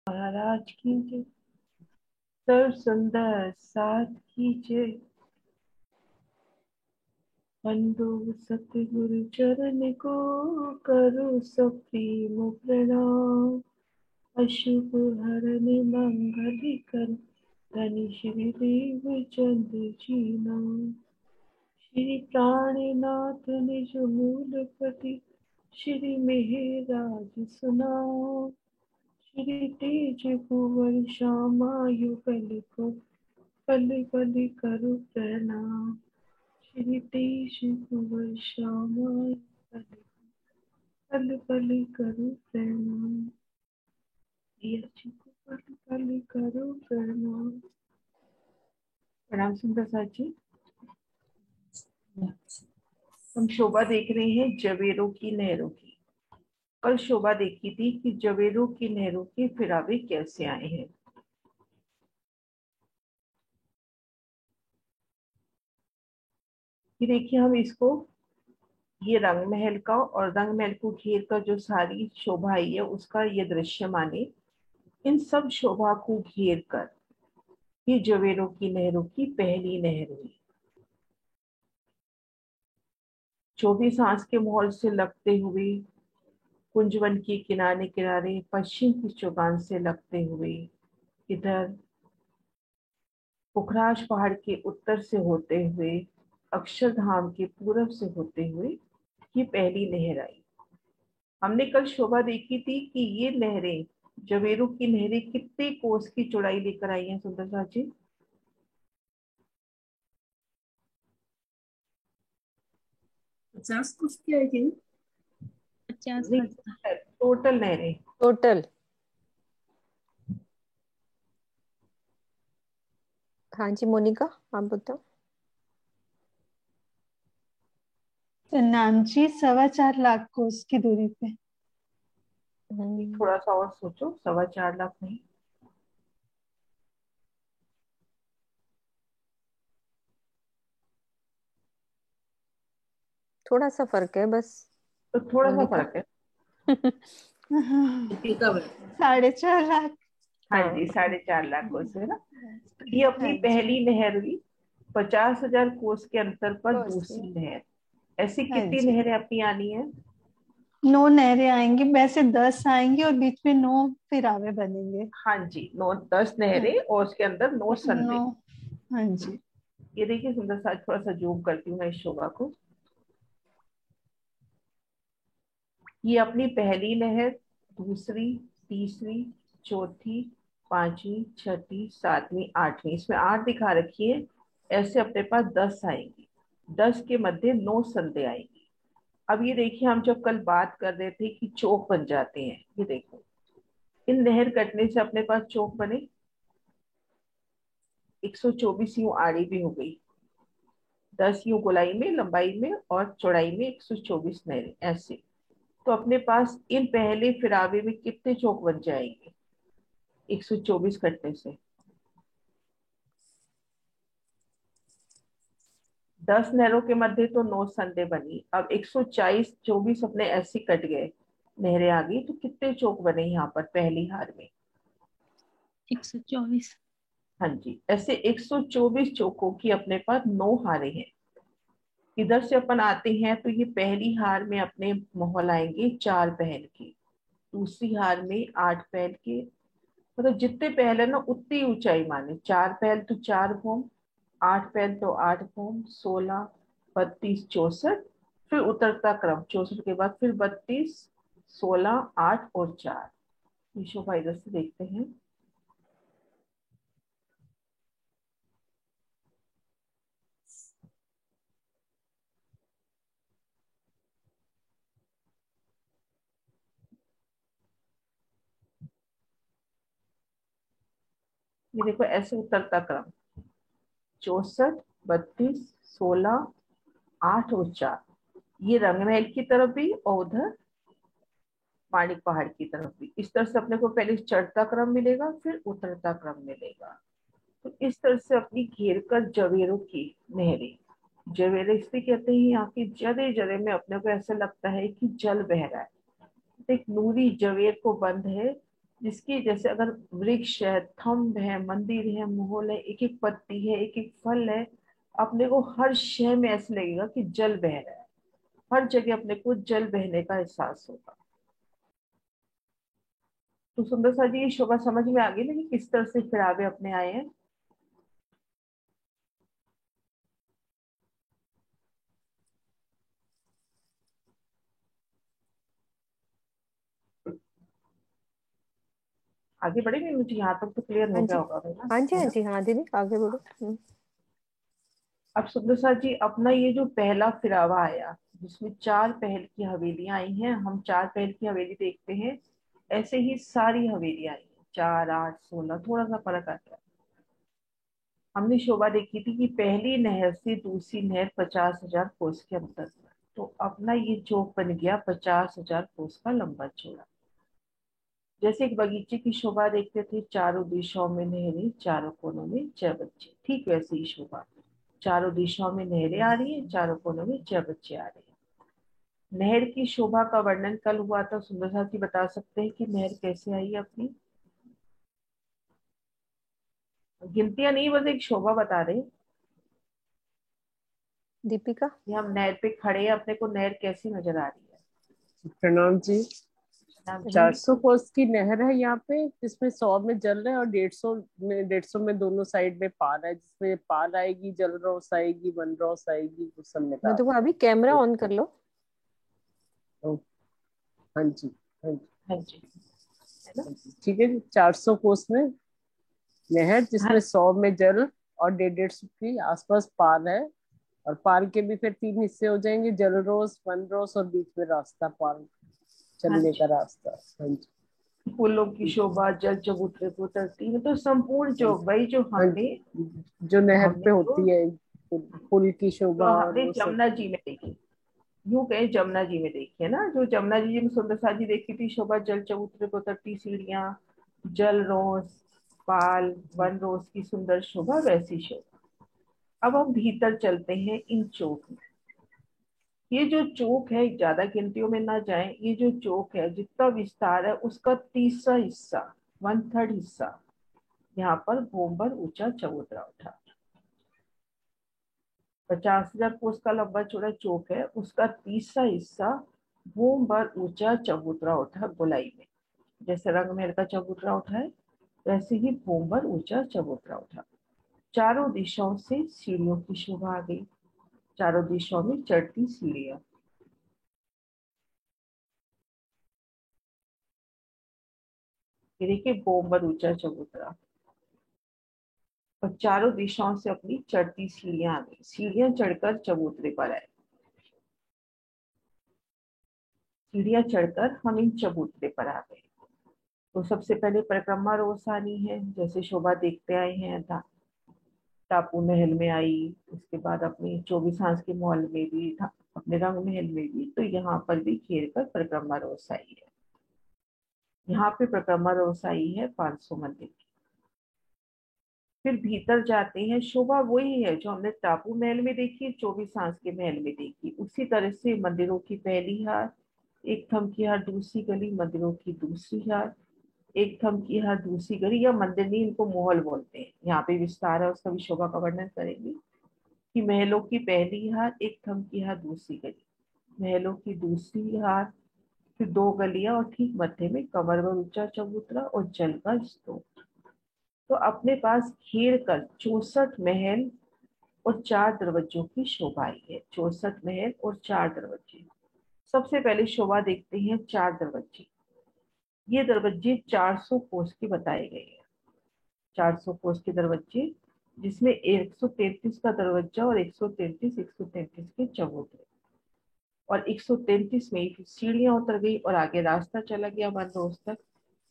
महाराज की जय। सर्व सुंदर साथ की जय। बंदो सतगुरु चरण को करो सप्रेम प्रणाम। अशुभ हरण मंगल कर धनि श्री देव चंद्र जी नाम। श्री प्राणनाथ निज मूलपति श्री मेहराज सुनाओ। श्री तेज कुंवर श्यामायु को पल पल करो प्रणाम। श्री तेज कुंवर श्यामायु पल पल करो प्रणाम। प्रिया जी को पल पल करो प्रणाम। प्रणाम सुंदर साथ जी। हम शोभा देख रहे हैं जवेरों की नहरों की। कल शोभा देखी थी कि जवेरों की नहरों के फिरावे कैसे आए हैं। ये देखिए हम इसको, ये रंग महल का और रंग महल को घेर कर जो सारी शोभा आई है उसका ये दृश्य माने। इन सब शोभा को घेर कर ये जवेरों की नहरों की पहली नहर हुई। 24 आंस के महल से लगते हुए, कुंजवन के किनारे किनारे पश्चिम की चौगान से लगते हुए, इधर पुखराज पहाड़ के उत्तर से होते हुए, अक्षरधाम के पूरब से होते हुए ये पहली नहर आई। हमने कल शोभा देखी थी कि ये नहरें, जवेरों की नहरें कितने कोस की चौड़ाई लेकर आई हैं सुंदर साथ जी। 50 कुछ की आएगी ना? 50 टोटल नहरें टोटल। हाँ जी मोनिका, आप बताओ। नामची 4.25 लाख कोस की दूरी पे। थोड़ा सा और सोचो, 4.25 लाख नहीं। थोड़ा सा फर्क है बस। तो थोड़ा सा मोनिका फर्क है। 4.5 लाख। हाँ हाँ जी, 4.5 लाख कोस है ना। तो ये अपनी हाँ जी। पहली नहर हुई। 50,000 कोस के अंतर पर कोस की। दूसरी नहर। ऐसी हाँ कितनी जी, नहरें अपनी आनी है? 9 नहरें आएंगी, वैसे 10 आएंगी और बीच में 9 फिरावे बनेंगे। हाँ जी, 10 हाँ, नहरें और उसके अंदर 9 9। संधे। हाँ जी। ये देखिए सुंदर सा, थोड़ा सा जूम करती हूँ मैं इस शोभा को। ये अपनी पहली नहर, दूसरी, तीसरी, चौथी, पांचवी, छठी, सातवीं, आठवीं, इसमें 8 दिखा रखी है। ऐसे अपने पास 10 आएंगी। 10 के मध्य 9 संधे आएंगी। अब ये देखिए, हम जब कल बात कर रहे थे कि चौक बन जाते हैं, ये देखो इन नहर कटने से अपने पास चौक बने। 124 यूं आड़ी भी हो गई, 10 यूं गोलाई में, लंबाई में और चौड़ाई में 124 नहरें ऐसे। तो अपने पास इन पहले फिरावे में कितने चौक बन जाएंगे 124 कटने से? 10 नहरों के मध्य तो 9 संधे बनी। अब 140 24 अपने ऐसे कट गए, नहरें आ गई, तो कितने चौक बने यहाँ पर पहली हार में? 124। हाँ जी, ऐसे 124 चौकों की अपने पास 9 हारे हैं। इधर से अपन आते हैं तो ये पहली हार में अपने मोहल आएंगे 4 पहल के, दूसरी हार में 8 पहल के। मतलब जितने पहल है ना उतनी ऊंचाई माने। 4 पहल तो 4 भौम, 8 पहल तो 8 भौम, 16, 32, 64। फिर उतरता क्रम, 64 के बाद फिर 32, 16, 8 और 4। शोभा इधर से देखते हैं। ये देखो ऐसे उतरता क्रम, 64, 32, 16, 8 और 4। ये रंगमहल की तरफ भी और उधर माणिक पहाड़ की तरफ भी। इस तरह से अपने को पहले चढ़ता क्रम मिलेगा, फिर उतरता क्रम मिलेगा। तो इस तरह से अपनी घेर कर जवेरों की नहरें, जवेरे इसलिए कहते हैं यहाँ की जरे जरे में अपने को ऐसा लगता है कि जल बह रहा है। एक नूरी जवेर को बंद है जिसकी जैसे अगर वृक्ष है, थंब है, मंदिर है, महल है, एक एक पत्ती है, एक एक फल है, अपने को हर शय में ऐसे लगेगा कि जल बह रहा है। हर जगह अपने को जल बहने का एहसास होगा। तो सुंदर सा जी ये शोभा समझ में आ गई ना कि किस तरह से फिरावे अपने आए हैं। आगे बढ़ेंगे मुझे, यहाँ तक तो क्लियर हाँ हो गया जी, होगा ना, हाँ जी, है हाँ ना। जी, हाँ दीदी आगे बढ़ो। अब सुंदर सा जी अपना ये जो पहला फिरावा आया, जिसमें चार पहल की हवेलियां आई हैं, हम चार पहल की हवेली देखते हैं, ऐसे ही सारी हवेलियां आई हैं, 4, 8, 16, थोड़ा सा फर्क आता है। हमने शोभा देखी थी कि पहली नहर से दूसरी नहर 50,000 कोस के अंतर पर। तो अपना ये चौक बन गया 50,000 कोस का लंबा चौड़ा। जैसे एक बगीचे की शोभा देखते थे, चारों दिशाओं में नहरें, चारों कोनों में 6 बच्चे, ठीक वैसे ही शोभा। चारों दिशाओं में नहरें आ रही हैं, चारों कोनों में 6 बच्चे आ रहे हैं। नहर की शोभा का वर्णन कल हुआ था, सुंदर सा जी बता सकते हैं कि नहर कैसे आई अपनी। गिनतियां नहीं, बस एक शोभा बता रहे हैं दीपिका। कि हम नहर पे खड़े हैं, अपने को नहर कैसी नजर आ रही है। प्रणाम जी। नाम जी। 400 कोस की नहर है यहाँ पे, जिसमें 100 में जल है और 150 में दोनों साइड में पार है, जिसमें पार आएगी जल रॉस आएगी, वन रॉस आएगी, उस सब में का। मधु भाभी कैमरा ऑन कर लो। तो हाँ जी, हाँ जी, हाँ जी, है ना। हाँ जी, ठीक है जी। 400 कोस में नहर, हाँ जिसमें 100 में जल और 150 की आसपास पार है। और पार के भी फिर 3 हिस्से हो जाएंगे, जल रोस, वन रोस और बीच में रास्ता, पार हाँ चलने का जी। रास्ता। हाँ जी, फूलों की ठीक है। शोभा जल चबूतरे को उतरती है, तो संपूर्ण हाँ चौक भाई हाँ जी, जो जो नहर हमने पे जो होती है, पुल की जो शोभा और हमने वो सब। जमुना जी में देखी, यूं कहे जमुना जी में देखी है ना, जो जमुना जी में सुंदर सा जी देखी थी शोभा, जल चबूतरे को उतरती सीढ़ियां, जल रोस, पाल, वन रोस की सुंदर शोभा, वैसी शोभा। अब हम भीतर चलते हैं इन चौक में। ये जो चौक है, ज्यादा गिनतियों में ना जाए, ये जो चौक है जितना विस्तार है उसका तीसरा हिस्सा, 1/3 हिस्सा यहाँ पर भूमभर ऊंचा चबूतरा उठा। 50,000 कोस का लंबा चौड़ा चौक है, उसका तीसरा हिस्सा भूमभर ऊंचा चबूतरा उठा गोलाई में। जैसे रंग महल का चबूतरा उठा है, वैसे ही भूमभर ऊंचा चबूतरा उठा। चारों दिशाओं से सीढ़ियों की शोभा आ गई, चारों दिशाओं में चढ़ती सीढ़ियां। ये देखिए भूमभर ऊंचा चबूतरा, और चारों दिशाओं से अपनी चढ़ती सीढ़ियां आ गई, सीढ़ियां चढ़कर चबूतरे पर आए। सीढ़ियां चढ़कर हम इन चबूतरे पर आ गए। तो सबसे पहले परिक्रमा रोसानी है, जैसे शोभा देखते आए हैं, टापू महल में आई, उसके बाद अपनी 24 हांस के महल में भी था, अपने रंग महल में भी, तो यहाँ पर भी घेर कर परिक्रमा रोस आई है। यहाँ पे परिक्रमा रोस आई है 500 मंदिर की। फिर भीतर जाते हैं, शोभा वही है जो हमने टापू महल में देखी, 24 हांस के महल में देखी, उसी तरह से मंदिरों की पहली हार, एक थम की हार दूसरी गली, मंदिरों की दूसरी हार, एक थम की हार दूसरी गली, या मंदिर नहीं, इनको महल बोलते हैं। यहाँ पे विस्तार है, उसका भी शोभा का वर्णन करेंगे कि महलों की पहली हार, एक थम की हार दूसरी गली, महलों की दूसरी हार, फिर 2 गलियां, और ठीक मध्य में कमर व ऊंचा चबूतरा और जल का स्तूप। तो अपने पास घेर कर 64 महल और 4 दरवाजों की शोभा आई है, 64 महल और 4 दरवाजे। सबसे पहले शोभा देखते हैं 4 दरवाजे। ये दरवाजे 400 कोस के बताए गए हैं, 400 कोस के दरवाजे, जिसमें 133 का दरवाजा और 133 के चबूतरे, और 133 में ही फिर सीढ़ियां उतर गई और आगे रास्ता चला गया वन रोज तक।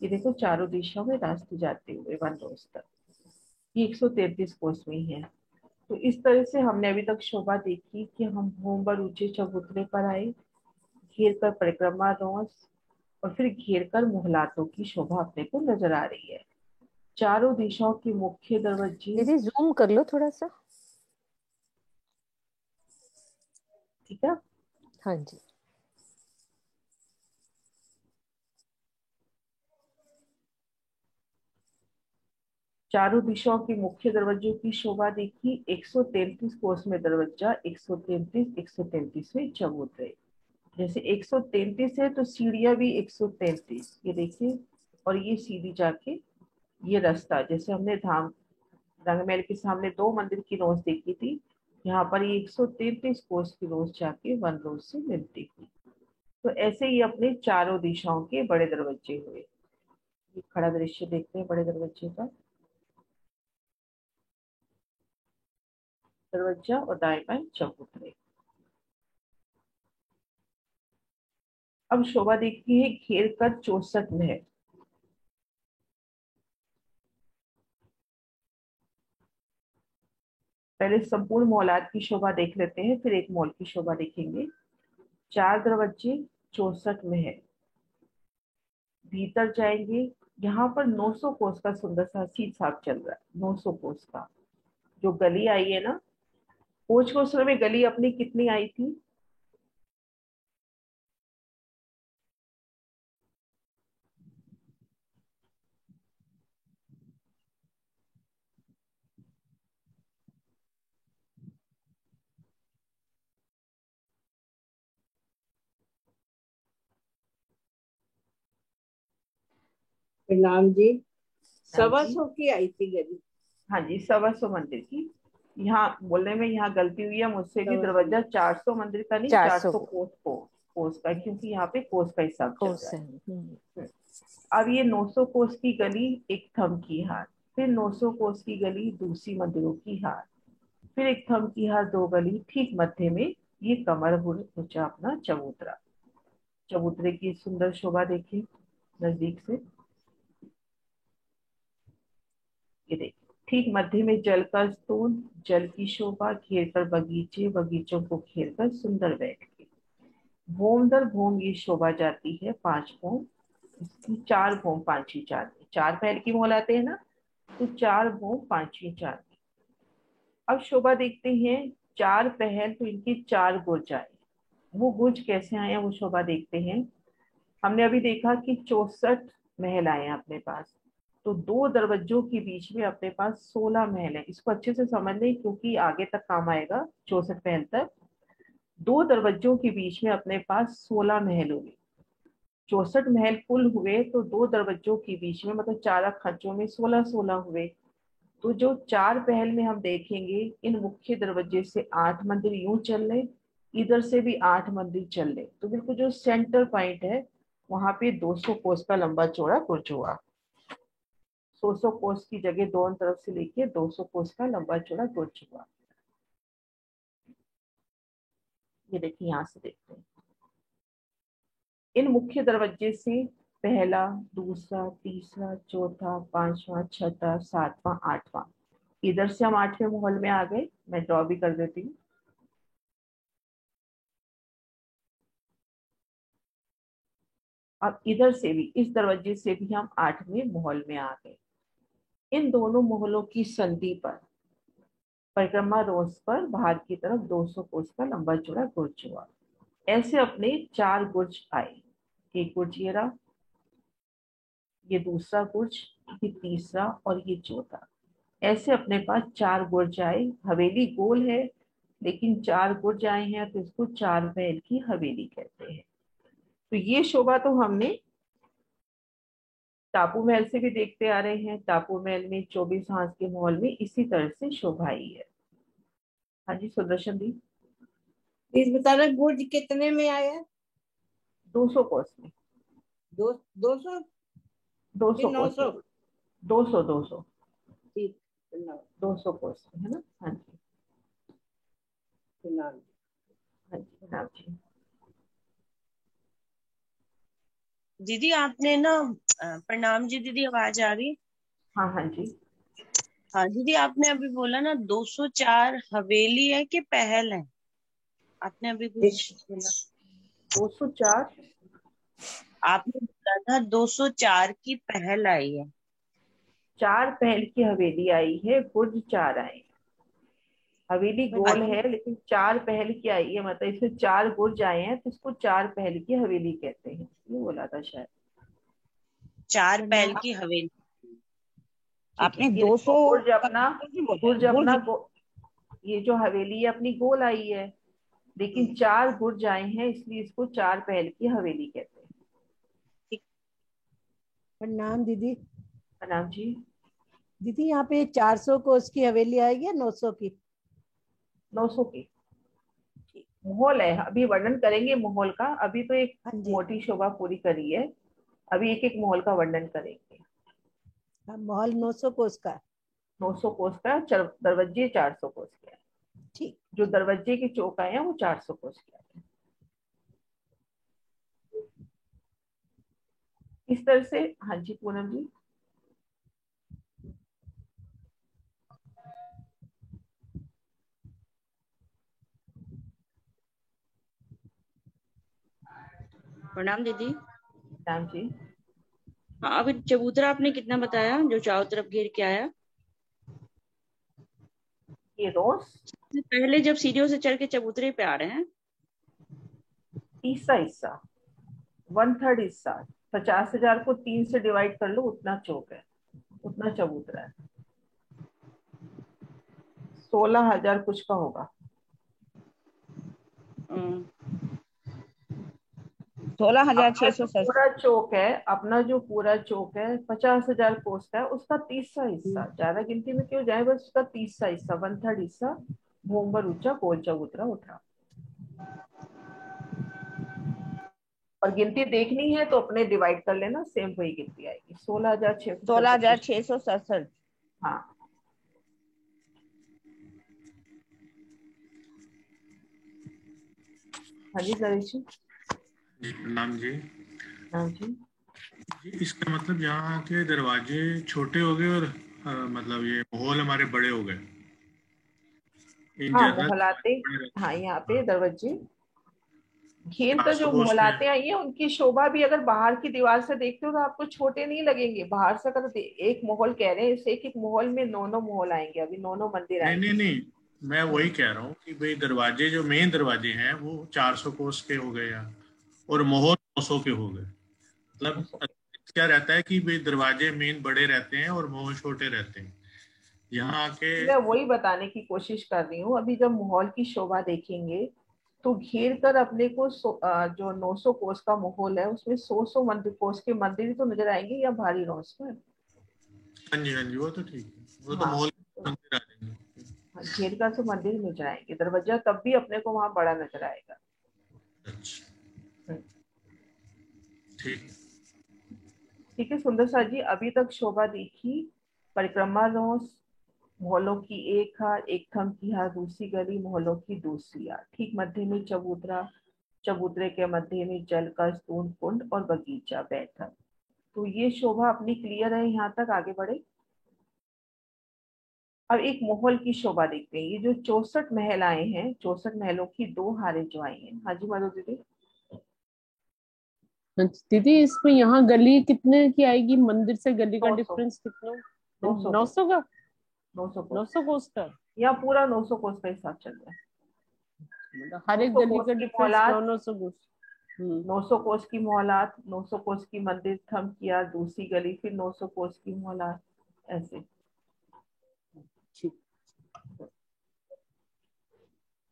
ये देखो चारों दिशाओं में रास्ते जाते हुए वन रोज तक, ये 133 कोस में ही है। तो इस तरह से हमने अभी तक शोभा देखी कि हम भूमभर ऊंचे चबूतरे पर आए, घेर कर परिक्रमा रोस, और फिर घेर कर मुहलातों की शोभा अपने को नजर आ रही है। चारों दिशाओं के मुख्य दरवाजे, दीदी जूम कर लो थोड़ा सा। ठीक है। हाँ जी। चारों दिशाओं के मुख्य दरवाजों की शोभा देखी। 133 कोस में दरवाजा, 133 चबूतरे। जैसे 133 है तो सीढ़ियां भी 133, ये देखिए। और ये सीधी जाके ये रास्ता, जैसे हमने धाम रंगमहल के सामने 2 मंदिर की रोज देखी थी, यहाँ पर ये 133 कोस की रोज जाके वन रोज से मिलती थी। तो ऐसे ही अपने चारों दिशाओं के बड़े दरवाजे हुए। ये खड़ा दृश्य देखते हैं बड़े दरवाजे का। दरवाजा और दाएं बाएं चबूतरे। अब शोभा देखती है घेर कर 64 महल। पहले संपूर्ण मौलाद की शोभा देख लेते हैं, फिर एक मॉल की शोभा देखेंगे। 4 दरवाजे, 64 महल। भीतर जाएंगे, यहाँ पर 900 कोस का सुंदर सा सीट साफ चल रहा है। 900 कोस का जो गली आई है ना, खोज को समय में गली अपनी कितनी आई थी? प्रणाम जी। हाँ 125 की आई थी गली। हाँ जी, 125 मंदिर की। यहाँ बोलने में यहाँ गलती हुई है मुझसे भी। दरवाजा 400 मंदिर का नहीं, 400 400 कोस का, क्योंकि यहाँ पे कोस का हिसाब चल कोस रहा है। है। अब ये 900 कोस की गली एक थम की हार, फिर 900 कोस की गली दूसरी मंदिरों की हार, फिर एक थम की हार 2 गली, ठीक मध्य में ये कमर ऊंचा अपना चबूतरा। चबूतरे की सुंदर शोभा देखिए नजदीक से। ये देखिए, ठीक मध्य में जल का स्तून, जल की शोभा, घेर कर बगीचे, बगीचों को घेर कर सुंदर बैठ के। भोम दर भोम ये शोभा जाती है 5 भोम। इसकी 4 भोम 5 4 4 पहल की मोल आते हैं ना, तो 4 भोम 5 4। अब शोभा देखते हैं 4 पहल, तो इनकी 4 गुर्ज आए। वो गुर्ज कैसे आए हैं वो शोभा देखते हैं। हमने अभी देखा कि 64 महल आए हैं अपने पास, तो 2 दरवाजों के बीच में अपने पास 16 महल है। इसको अच्छे से समझ लें क्योंकि आगे तक काम आएगा 64 महल तक। 2 दरवाजों के बीच में अपने पास 16 महल हुए। 64 महल कुल हुए, तो 2 दरवाजों के बीच में मतलब 4 खर्चों में 16-16 हुए। तो जो 4 पहल में हम देखेंगे, इन मुख्य दरवाजे से 8 मंदिर यूं चल रहे, इधर से भी 8 मंदिर चल रहे, तो बिल्कुल जो सेंटर पॉइंट है वहां पे 200 कोस का लंबा चौड़ा गुर्ज हुआ। 100 कोस की जगह दोनों तरफ से लेके 200 कोस का लंबा चौड़ा गुर्ज हुआ। ये देखिए, यहाँ से देखते हैं इन मुख्य दरवाजे से पहला, दूसरा, तीसरा, चौथा, पांचवा, छठा, सातवां, आठवां। इधर से हम 8वें महल में आ गए। मैं ड्रॉ भी कर देती हूँ। अब इधर से भी, इस दरवाजे से भी हम 8वें महल में आ गए। इन दोनों महलों की संधि पर परिक्रमा रोज पर बाहर की तरफ 200 कोस का लंबा चौड़ा गुर्ज हुआ। ऐसे अपने 4 गुर्ज आए। एक गुर्ज ये रहा, ये दूसरा गुर्ज, ये तीसरा और ये चौथा। ऐसे अपने पास 4 गुर्ज आए। हवेली गोल है लेकिन 4 गुर्ज आए हैं, तो इसको 4 महल की हवेली कहते हैं। तो ये शोभा तो हमने टापू महल से भी देखते आ रहे हैं। टापू महल में 24 हांस के महल में इसी तरह से शोभा आई है। हाँ जी सुदर्शन दी। प्लीज बता रहे गुर्ज कितने में आया? 200 कोस में। 200 200 कि कोस 900? में। 200 ठीक, प्रणाम 200 कोस में है ना। हाँ जी, प्रणाम। हाँ जी, प्रणाम जी। दीदी आपने ना प्रणाम जी दीदी, आवाज आ रही? हाँ हाँ जी। हाँ दीदी, आपने अभी बोला ना 204 हवेली है कि पहल है? आपने अभी कुछ बोला। 204 आपने बोला था 204 की पहल आई है। 4 पहल की हवेली आई है, गुर्ज 4 आए हैं। हवेली गोल अच्छा, है लेकिन 4 पहल की आई है, मतलब इसमें 4 गुर्ज आए हैं, तो इसको 4 पहल की हवेली कहते हैं, ये बोला था शायद। 4 पहल प्रणाम। की हवेली। आपने ये 200 बुर्ज अपना बुर्ज अपना ये जो हवेली है अपनी गोल आई है, लेकिन 4 बुर्ज आए हैं, इसलिए इसको 4 पहल की हवेली कहते हैं। प्रणाम दीदी। प्रणाम जी। दीदी यहाँ पे 400 कोस की हवेली आएगी या 900 की? 900 की माहौल है, अभी वर्णन करेंगे माहौल का। अभी तो एक हाँ जी। मोटी शोभा पूरी करी है, अभी एक एक माहौल का वर्णन करेंगे। हाँ, महल 900 कोस का। 900 कोस का, दरवाजे 400 कोस के हैं। ठीक। जो दरवाजे के चौक आए हैं वो 400 कोस के हैं। इस तरह से। हाँ जी पूनम जी। प्रणाम दीदी। राम जी। हाँ, अभी चबूतरा आपने कितना बताया जो चारों तरफ घेर के आया? ये रोज पहले जब सीढ़ियों से चढ़ के चबूतरे पे आ रहे हैं, तीसरा हिस्सा 1/3 हिस्सा, 50,000 को 3 से डिवाइड कर लो, उतना चौक है, उतना चबूतरा है। 16,000 कुछ का होगा। 16,670। पूरा चौक है अपना, जो पूरा चौक है 50,000 कोस का है, उसका तीसरा हिस्सा, ज्यादा गिनती में क्यों जाए, बस उसका तीसरा हिस्सा 1/3 हिस्सा भूमभर ऊंचा गोल चबूतरा उठा। और गिनती देखनी है तो अपने डिवाइड कर लेना, सेम वही गिनती आएगी 16,667। 16,667। हाँ। हाँ जी नरेश जी। प्रणाम जी। हाँ जी। इसका मतलब यहाँ के दरवाजे छोटे हो गए और मतलब ये माहौल हमारे बड़े हो गए इन हाँ जनरल। मोहलाते, हाँ यहाँ पे दरवाजे घेर कर 400 जो कोस के मोहलाते आई है, उनकी शोभा भी अगर बाहर की दीवार से देखते हो तो आपको छोटे नहीं लगेंगे। बाहर से अगर एक माहौल कह रहे हैं, इस एक माहौल में 9 माहौल आएंगे, अभी 9 मंदिर नहीं नहीं आएंगे। नहीं, मैं वही कह रहा हूँ कि भाई दरवाजे जो मेन दरवाजे हैं वो 400 कोस के हो गए यहाँ, और माहौल 900 के हो गए। मतलब क्या रहता है कि भाई दरवाजे मेन बड़े रहते हैं और माहौल छोटे रहते हैं यहाँ आके। मैं वही बताने की कोशिश कर रही हूँ। अभी जब माहौल की शोभा देखेंगे तो घेर कर अपने को जो 900 कोस का माहौल है उसमें 100 मंदिर कोस के मंदिर ही तो नजर आएंगे, या भारी रोशनी। हाँ जी हाँ जी, वो तो ठीक है, वो तो हाँ माहौल तो मंदिर आ जाएंगे। घेर कर तो मंदिर नजर आएंगे, दरवाजा तब भी अपने को वहां बड़ा नजर आएगा। अच्छा ठीक। ठीक है सुंदर सा जी, अभी तक शोभा देखी। परिक्रमा रोज, मोहल्लों की एक हार, एक थम की हार, दूसरी गली, मोहल्लों की दूसरी हार, ठीक मध्य में चबूतरा, चबूतरे के मध्य में जल का स्तून कुंड और बगीचा बैठक। तो ये शोभा अपनी क्लियर है, यहाँ तक आगे बढ़े। अब एक महल की शोभा देखते हैं। ये जो 64 महल आए हैं, 64 महलों की 2 हारें जो आई हैं। हाँ जी माधव दीदी। दीदी इसमें यहाँ गली कितने की आएगी? मंदिर से गली का 900 डिफरेंस कितना? 900 900 का? 900 कोस 900 कोस का? या पूरा 900 कोस का हिसाब चल रहा है। मतलब हर एक 900 गली कोस का की डिफरेंस मोहलात, 900 कोस। 900 कोस की मोहलात, 900 कोस की मंदिर थम किया दूसरी गली, फिर 900 कोस की मोहलात, ऐसे। ठीक।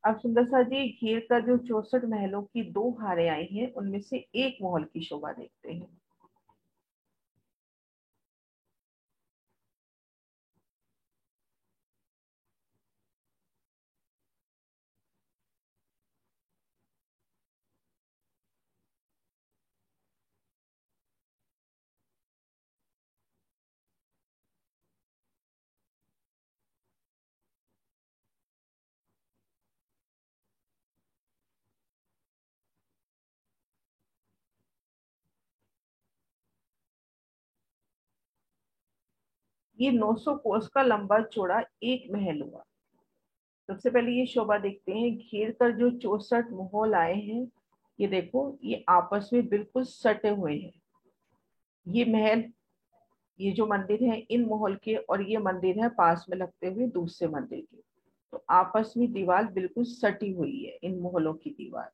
अब सुंदर सा जी, घेर का जो 64 महलों की 2 हारें आई हैं, उनमें से एक महल की शोभा देखते हैं। ये 900 कोस का लंबा चौड़ा एक महल हुआ। सबसे पहले ये शोभा देखते हैं। घेर कर जो 64 महल आए हैं, ये देखो ये आपस में बिल्कुल सटे हुए हैं। ये महल, ये जो मंदिर है, इन महल के और ये मंदिर है पास में लगते हुए दूसरे मंदिर के, तो आपस में दीवार बिल्कुल सटी हुई है इन महलों की दीवार।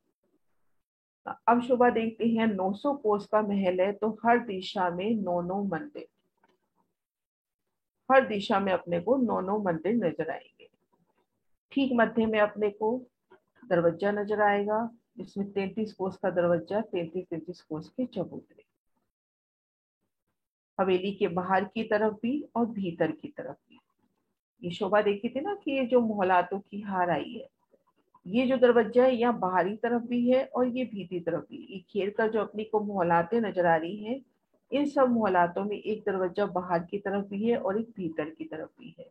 अब शोभा देखते हैं। 900 कोस का महल है तो हर दिशा में 9 मंदिर। हर दिशा में अपने को 9 मंदिर नजर आएंगे। ठीक मध्य में अपने को दरवाजा नजर आएगा, जिसमें 33 कोस का दरवाजा, 33 कोस के चबूतरे। हवेली के बाहर की तरफ भी और भीतर की तरफ भी। ये शोभा देखी थी ना कि ये जो मोहलातों की हार आई है, ये जो दरवाजा है यहाँ बाहरी तरफ भी है और ये भीतरी तरफ भी। ये घेर कर जो अपनी को मोहलातें नजर आ रही हैं, इन सब मोहलातों में एक दरवाजा बाहर की तरफ भी है और एक भीतर की तरफ भी है।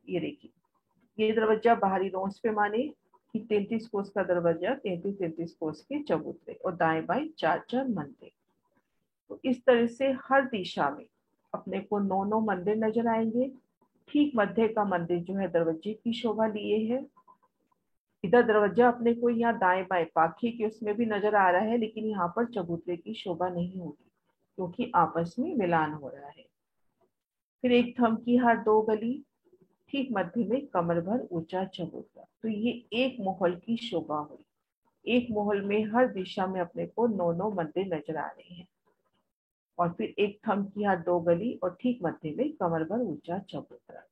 ये देखिए, ये दरवाजा बाहरी रोंस पे माने कि 33 कोस का दरवाजा, 33 कोस के चबूतरे और दाएं बाएं 4 मंदिर। तो इस तरह से हर दिशा में अपने को 9 मंदिर नजर आएंगे। ठीक मध्य का मंदिर जो है दरवाजे की शोभा लिए है। इधर दरवाजा अपने को यहाँ दाएं बाएं पाखी के उसमें भी नजर आ रहा है, लेकिन यहाँ पर चबूतरे की शोभा नहीं होगी क्योंकि आपस में मिलान हो रहा है। फिर एक थम की हार 2 गली, ठीक मध्य में कमर भर ऊंचा चबूतरा। तो ये एक महल की शोभा हुई। एक महल में हर दिशा में अपने को 9 मंदिर नजर आ रहे हैं। और फिर एक थम की हार 2 गली और ठीक मध्य में कमर भर ऊंचा चबूतरा।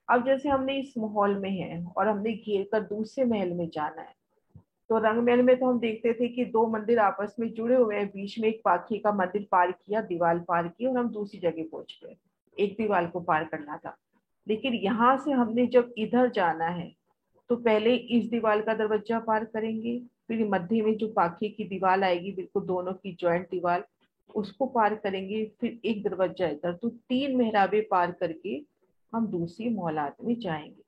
अब जैसे हमने इस महल में है और हमने घेर कर दूसरे महल में जाना है, तो रंग महल में तो हम देखते थे कि 2 मंदिर आपस में जुड़े हुए हैं, बीच में एक पाखी का मंदिर पार किया, दीवार पार की और हम दूसरी जगह पहुंच गए। एक दीवार को पार करना था। लेकिन यहाँ से हमने जब इधर जाना है तो पहले इस दीवार का दरवाजा पार करेंगे, फिर मध्य में जो पाखी की दीवार आएगी बिल्कुल दोनों की जॉइंट दीवार, उसको पार करेंगे। फिर एक दरवाजा इधर, तो 3 मेहराबे पार करके हम दूसरी मोहलात में जाएंगे।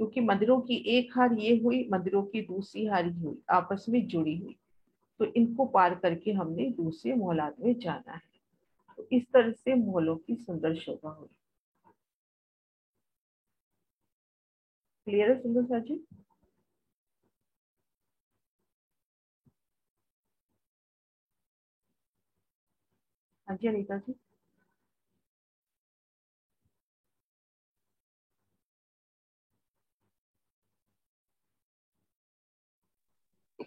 क्योंकि मंदिरों की एक हार ये हुई, मंदिरों की दूसरी हार ये हुई, आपस में जुड़ी हुई। तो इनको पार करके हमने दूसरे मोहलात में जाना है। तो इस तरह से मोहलों की सुंदर शोभा हुई। क्लियर है सुंदर सा जी? हाँ जी अनीता जी।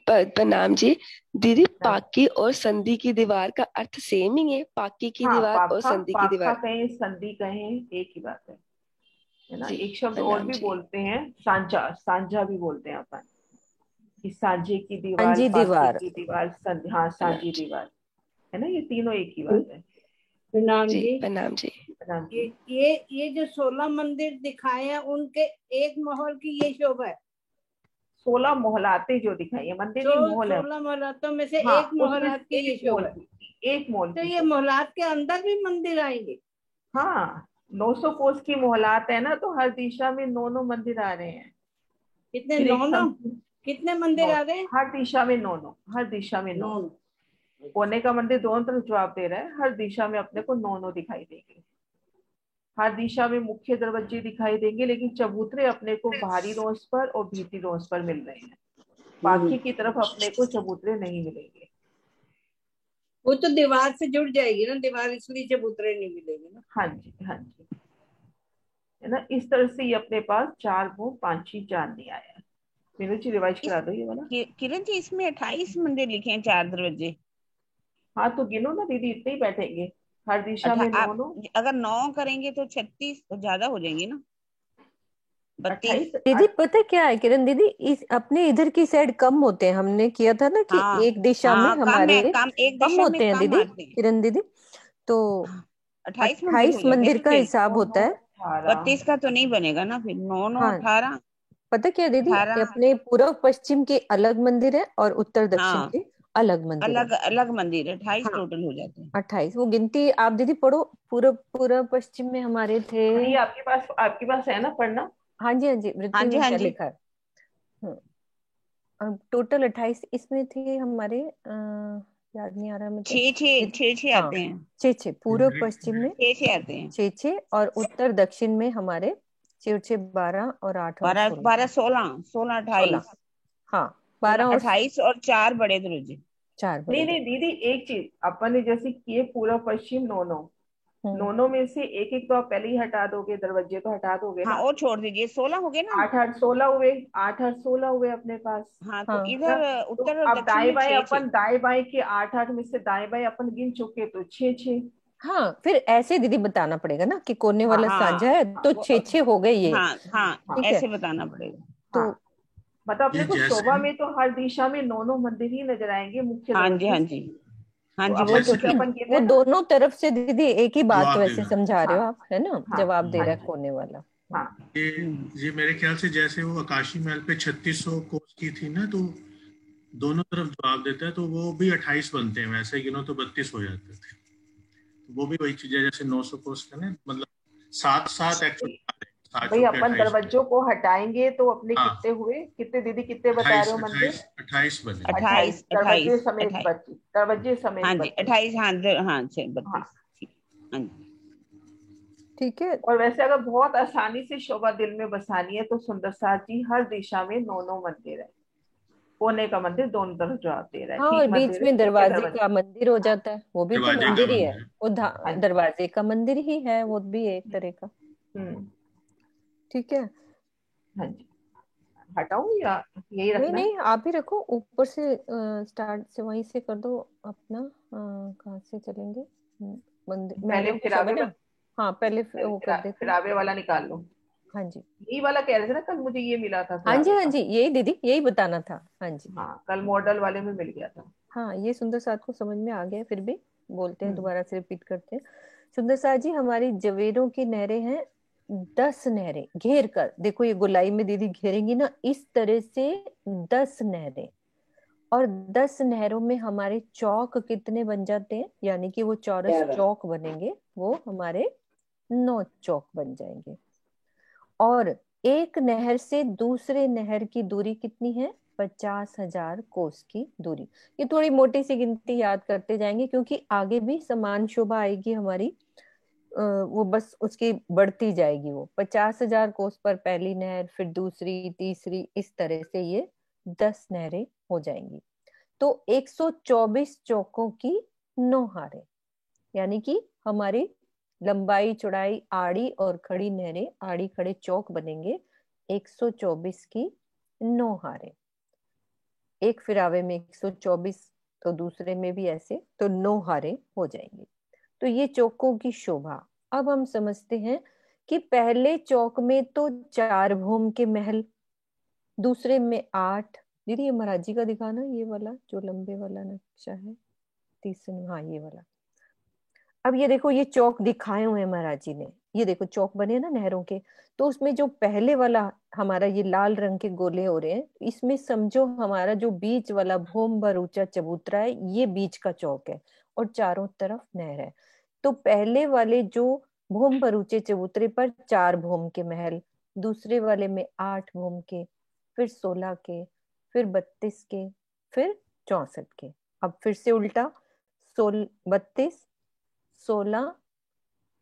प्रणाम जी। दीदी, पाकी और संधि की दीवार का अर्थ सेम ही है? पाकी की हाँ, दीवार और पाखा संधि की पाखा दीवार? कहें, संधि कहें, एक ही बात है ना। जी, एक शब्द और प्रणाम भी जी। बोलते हैं, सांझा, सांझा भी बोलते हैं अपन, कि सांझे की दीवार, सांझी पाके दीवार। की दीवार, संधि, हाँ सांझी प्रणाम जी। दीवार, है ना। ये तीनों एक ही बात है। प्रणाम जी, जी। प्रणाम जी। प्रणाम ये जी। ये जो 16 मंदिर दिखाए हैं उनके एक महल की ये शोभा है। 16 मोहलाते जो दिखाई है, मंदिर नहीं मोहल है। 16 मोहलातों में से हाँ, एक उसमें मोहलात की ये एक शोभा मोल है। की, एक मोल तो की ये शोभा। मोहलात के अंदर भी मंदिर आएंगे? हाँ, 900 कोस की मोहलात है ना, तो हर दिशा में 9 मंदिर आ रहे हैं। कितने? फिर एक 9 कितने मंदिर आ गए? हर दिशा में 9, हर दिशा में 9। 9। कोने का मंदिर दोनों तरफ जवाब दे रहा है। हर दिशा में अपने को 9 दिखाई देंगे। हर दिशा में मुख्य दरवाजे दिखाई देंगे, लेकिन चबूतरे अपने को बाहरी रोज पर और भीतरी रोज पर मिल रहे हैं। पाखी की तरफ अपने को चबूतरे नहीं मिलेंगे। वो तो दीवार से जुड़ जाएगी ना दीवार, इसलिए चबूतरे नहीं मिलेंगे ना। हाँ जी, हाँ जी, है ना। इस तरह से ये अपने पास 4 भोग 5 ही चांदनी आया है। मीनू जी रिवाइज करा दो ये वाला। किरण जी, इसमें 28 मंदिर लिखे हैं, 4 दरवाजे। हाँ तो गिनो ना दीदी, इतने ही बैठेंगे। हर दिशा अच्छा, में 9 आप 9, अगर 9 करेंगे तो 36 तो ज्यादा हो जाएंगे ना, 32। 28। दीदी पता क्या है किरण दीदी, इस अपने इधर की साइड कम होते हैं। हमने किया था ना कि हाँ एक दिशा में हाँ, कम हमारे है, कम एक कम दिशा में होते हैं कम दीदी, आते हैं। किरण दीदी। तो 28 मंदिर हो 28 जाते हैं मंदिर ना का फिर। हिसाब 9 होता 9 है। 18। 32 का तो नहीं बनेगा ना फिर। 9 9 हाँ, 18। पता क्या है दीदी, ये 18। अपने पूर्व पश्चिम के अलग मंदिर है और उत्तर दक्षिण हाँ, के अलग मंदिर है। अलग अलग मंदिर है। 28 हाँ, टोटल हो जाते हैं। 28 वो गिनती आप दीदी पढ़ो। पूर्व पूर्व पश्चिम में हमारे थे। हाँ, ये आपके पास है ना पढ़ना। हाँ जी, हाँ जी, हाँ वृत्ति जी, में हाँ क्या जी। लिखा है। अब टोटल 28 इसमें थे हमारे, याद नहीं आ रहा मुझे। 6 हाँ, आते हैं। 6 पूर्व पश्चिम में 6 आते हैं। 6 और उत्तर दक्षिण में हमारे 6 12 और 8 और 12 16। 12 16 16 16, 28। हाँ 12 और 28 और 4 बड़े दरवाजे। 4 नहीं बड़े नहीं दरवाजे। दीदी, एक चीज अपन ने जैसे किए पूर्व पश्चिम 9 9, हम्म 9 में से एक एक तो आप पहले ही हटा दोगे, दरवाजे तो हटा दोगे हाँ, ना। और छोड़ दीजिए, 16 हो गए ना। 8 8 16 हुए, 8 8 16 हुए अपने पास, हाँ, तो हाँ है ना। इधर तो उत्तर और अब दक्षिण दाएं में बाएं 6 6। अपन, दाएं बाएं के 8 8 में से दाएं बाएं अपन गिन चुके, तो 6 6। हाँ, फिर ऐसे दीदी बताना पड़ेगा ना कि कोने वाला हाँ साझा है तो वो 6 हो गए ये। हाँ हाँ, ठीक है, ऐसे बताना पड़ेगा। तो हाँ, मतलब अपने ये को शोभा जैसे में तो हर दिशा में 9 मंदिर ही नजर आएंगे मुख्य हाँ जी, दरवाजे हाँ से। जी, हाँ तो जी, वो अपन वैसे जैसे क्योंकि अपन कहते वो हैं ना। दोनों तरफ से दीदी एक ही बात जवाब वैसे देगा। समझा रहे हाँ हो आप, है ना, हाँ जवाब दे हाँ रहा है जी कोने वाला। हाँ। ये हम्म, ये मेरे ख्याल से जैसे वो आकाशी महल पे 3600 कोस की थी ना, तो दोनों तरफ जवाब देता है तो वो भी 28 बनते हैं, वैसे गिनो तो 32 हो जाते थे। तो वो भी वही चीज है जैसे 900 कोस का ना, मतलब सात सात एक्चुअली सात भाई चौके अपन 28 होते हैं। दरवाजों को हटाएंगे तो अपने हाँ, कितने हुए, कितने दीदी, कितने बता रहे 28 हो मंदिर? 28 28 बने। 28 28 दरवाजे 28 समेत 28, 25, दरवाजे हाँ समेत जी 25। 28, हाँ हाँ से हाँ 32, ठीक, हाँ जी। ठीक है। और वैसे अगर बहुत आसानी से शोभा दिल में बसानी है तो सुंदर साथ जी हर दिशा में 9 मंदिर है। कोने का मंदिर दोनों तरफ जवाब दे रहा है, हाँ, ठीक और बीच मंदिर है, में मुख्य दरवाजे दरवाजे। का मंदिर हो जाता है, वो भी तो दरवाजे का मंदिर ही है। मंदिर। वो हाँ जी। दरवाजे का मंदिर ही है, वो भी एक तरह का। हम्म। ठीक है, हाँ जी। हटाऊं या यही नहीं रखना है? नहीं, आप ही रखो, ऊपर से स्टार्ट से वहीं से कर दो अपना। कहाँ से चलेंगे? मंदिर पहले महलों की शोभा फिरावे ना। हाँ, पहले पहले वो कर देते हैं। फिरावे वाला निकाल लो। हाँ जी, यही वाला कह रहे थे ना कल, मुझे ये मिला था हाँ जी, फिरावे हाँ का। जी, यही दीदी, यही बताना था। हाँ जी, हाँ, कल मॉडल वाले में मिल गया था। हाँ, ये सुंदर साथ को समझ में आ गया, फिर भी बोलते हैं, हम्म। दोबारा से रिपीट करते हैं। सुंदर साथ जी, हमारी जवेरों की नहरें हैं 10 नहरें घेर कर, देखो ये गोलाई में दीदी घेरेंगी ना इस तरह से, 10 नहरें। और 10 नहरों में हमारे चौक कितने बन जाते हैं, यानी कि वो चौरस चौक बनेंगे, वो हमारे 9 चौक बन जाएंगे। और एक नहर से दूसरे नहर की दूरी कितनी है? 50,000 कोस की दूरी। ये थोड़ी मोटी सी गिनती याद करते जाएंगे, क्योंकि आगे भी समान शोभा आएगी हमारी। वो बस उसकी बढ़ती जाएगी, वो 50,000 कोस पर पहली नहर, फिर दूसरी, तीसरी, इस तरह से ये 10 नहरें हो जाएंगी। तो 124 चौकों की 9 हारें, यानी कि हमारी लंबाई चौड़ाई आड़ी और खड़ी नहरें, आड़ी खड़े चौक बनेंगे 124 की 9 हारें। एक फिरावे में 124, तो दूसरे में भी ऐसे, तो 9 हारें हो जाएंगी। तो ये चौकों की शोभा। अब हम समझते हैं कि पहले चौक में तो 4 भूम के महल, दूसरे में 8। दीदी ये महाराज जी का दिखाना, ये वाला जो लंबे वाला नक्शा है, तीसरे में, हाँ ये वाला। अब ये देखो, ये चौक दिखाए हुए हैं महाराज जी ने, ये देखो चौक बने ना नहरों के। तो उसमें जो पहले वाला हमारा ये लाल रंग के गोले हो रहे हैं, इसमें समझो हमारा जो बीच वाला भूम भर ऊंचा चबूतरा है, ये बीच का चौक है, और चारों तरफ नहर है। तो पहले वाले जो भूम भर ऊंचे चबूतरे पर 4 भूम के महल, दूसरे वाले में 8 भूम के, फिर 16 के, फिर 32 के, फिर 64 के। अब फिर से उल्टा, 32, 16,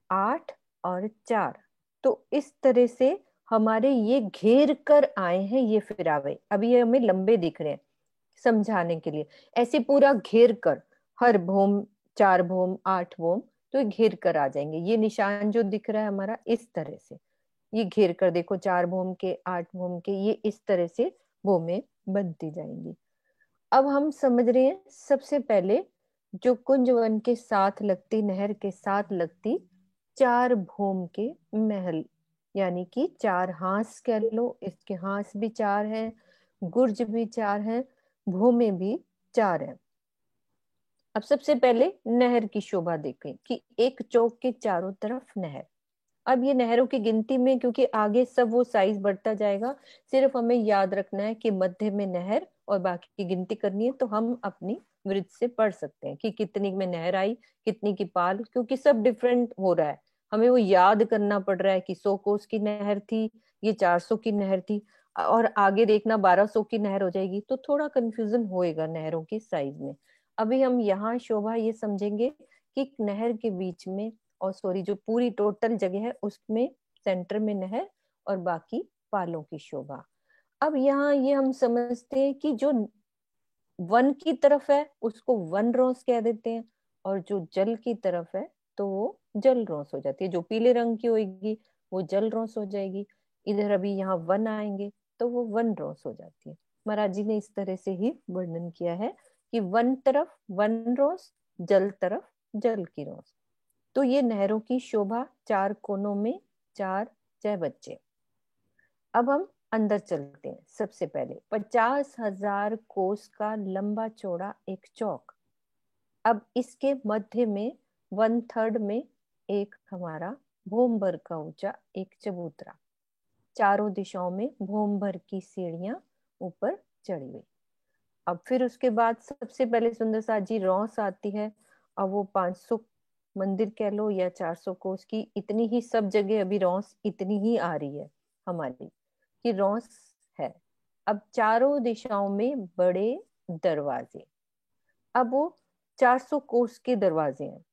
8 और 4। तो इस तरह से हमारे ये घेर कर आए हैं ये फिरावे। अब ये हमें लंबे दिख रहे हैं समझाने के लिए, ऐसे पूरा घेर कर, हर भूम 4 भूम 8 भूम, तो ये घेर कर आ जाएंगे। ये निशान जो दिख रहा है हमारा, इस तरह से ये घेर कर, देखो 4 भूम के 8 भूम के, ये इस तरह से भूमें बनती जाएंगी। अब हम समझ रहे हैं, सबसे पहले जो कुंजवन के साथ लगती, नहर के साथ लगती 4 भूम के महल, यानी कि 4 हांस कह लो, इसके हांस भी 4 हैं, गुर्ज भी 4 हैं, भूमें भी 4 हैं। अब सबसे पहले नहर की शोभा देखें कि एक चौक के चारों तरफ नहर। अब ये नहरों की गिनती में, क्योंकि आगे सब वो साइज बढ़ता जाएगा, सिर्फ हमें याद रखना है कि मध्य में नहर और बाकी की गिनती करनी है, तो हम अपनी वृत्त से पढ़ सकते हैं कि कितनी में नहर आई, कितनी की पाल, क्योंकि सब डिफरेंट हो रहा है। हमें वो याद करना पड़ रहा है कि 100 कोस की नहर थी, ये 400 की नहर थी, और आगे देखना 1200 की नहर हो जाएगी, तो थोड़ा कंफ्यूजन होएगा नहरों की साइज में। अभी हम यहाँ शोभा ये समझेंगे कि नहर के बीच में, और सॉरी, जो पूरी टोटल जगह है उसमें सेंटर में नहर और बाकी पालों की शोभा। अब यहाँ ये हम समझते हैं कि जो वन की तरफ है उसको वन रोस कह देते हैं, और जो जल की तरफ है तो वो जल रोस हो जाती है। जो पीले रंग की होगी वो जल रोस हो जाएगी, इधर अभी यहाँ वन आएंगे तो वो वन रोस हो जाती है। महाराज जी ने इस तरह से ही वर्णन किया है कि वन तरफ वन रोस, जल तरफ जल की रोस। तो ये नहरों की शोभा, 4 कोनों में 4 जय बच्चे। अब हम अंदर चलते हैं। सबसे पहले 50,000 कोस का लंबा चौड़ा एक चौक। अब इसके मध्य में 1/3 में एक हमारा भूम भर का ऊंचा एक चबूतरा, चारों दिशाओं में भूम भर की सीढ़ियां ऊपर चढ़ी हुई। अब फिर उसके बाद सबसे पहले सुंदर सा जी रौस आती है। अब वो 500 मंदिर कह लो या 400 कोस की, इतनी ही सब जगह अभी रौस इतनी ही आ रही है हमारी कि रौस है। अब चारों दिशाओं में बड़े दरवाजे। अब वो 400 कोस के दरवाजे हैं।